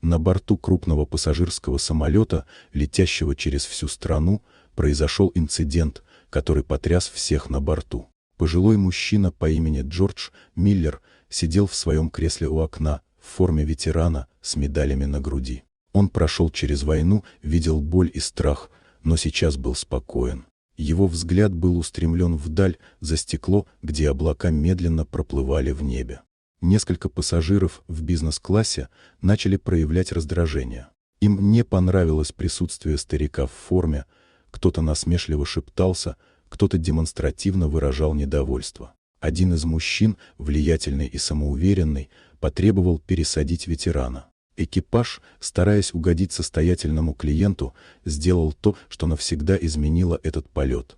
На борту крупного пассажирского самолета, летящего через всю страну, произошел инцидент, который потряс всех на борту. Пожилой мужчина по имени Джордж Миллер сидел в своем кресле у окна, в форме ветерана, с медалями на груди. Он прошел через войну, видел боль и страх, но сейчас был спокоен. Его взгляд был устремлен вдаль, за стекло, где облака медленно проплывали в небе. Несколько пассажиров в бизнес-классе начали проявлять раздражение. Им не понравилось присутствие старика в форме, кто-то насмешливо шептался, кто-то демонстративно выражал недовольство. Один из мужчин, влиятельный и самоуверенный, потребовал пересадить ветерана. Экипаж, стараясь угодить состоятельному клиенту, сделал то, что навсегда изменило этот полет.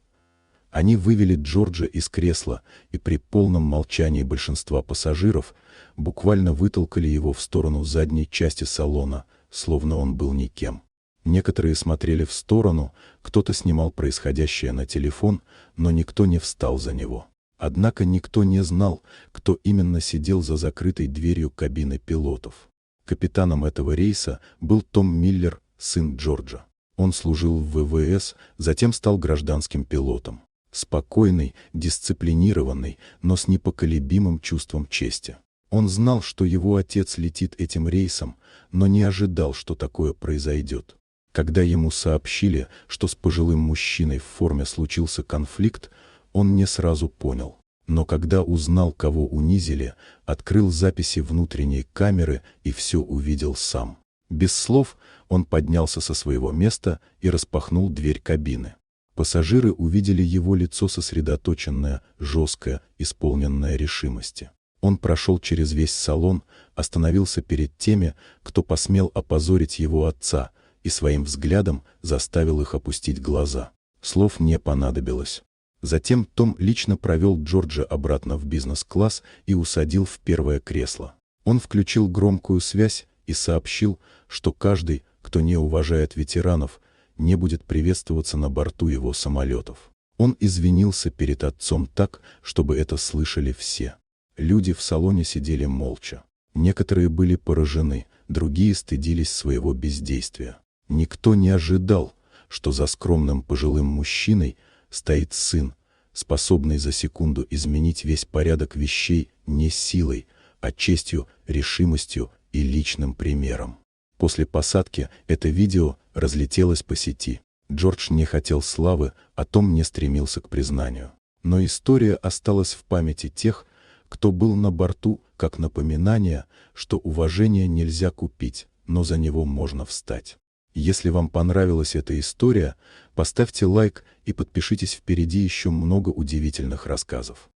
Они вывели Джорджа из кресла и при полном молчании большинства пассажиров буквально вытолкали его в сторону задней части салона, словно он был никем. Некоторые смотрели в сторону, кто-то снимал происходящее на телефон, но никто не встал за него. Однако никто не знал, кто именно сидел за закрытой дверью кабины пилотов. Капитаном этого рейса был Том Миллер, сын Джорджа. Он служил в ВВС, затем стал гражданским пилотом. Спокойный, дисциплинированный, но с непоколебимым чувством чести. Он знал, что его отец летит этим рейсом, но не ожидал, что такое произойдет. Когда ему сообщили, что с пожилым мужчиной в форме случился конфликт, он не сразу понял. Но когда узнал, кого унизили, открыл записи внутренней камеры и все увидел сам. Без слов он поднялся со своего места и распахнул дверь кабины. Пассажиры увидели его лицо сосредоточенное, жесткое, исполненное решимости. Он прошел через весь салон, остановился перед теми, кто посмел опозорить его отца, и своим взглядом заставил их опустить глаза. Слов не понадобилось. Затем Том лично провел Джорджа обратно в бизнес-класс и усадил в первое кресло. Он включил громкую связь и сообщил, что каждый, кто не уважает ветеранов, не будет приветствоваться на борту его самолетов. Он извинился перед отцом так, чтобы это слышали все. Люди в салоне сидели молча. Некоторые были поражены, другие стыдились своего бездействия. Никто не ожидал, что за скромным пожилым мужчиной стоит сын, способный за секунду изменить весь порядок вещей не силой, а честью, решимостью и личным примером. После посадки это видео разлетелось по сети. Джордж не хотел славы, а Том не стремился к признанию. Но история осталась в памяти тех, кто был на борту, как напоминание, что уважение нельзя купить, но за него можно встать. Если вам понравилась эта история, поставьте лайк и подпишитесь, впереди еще много удивительных рассказов.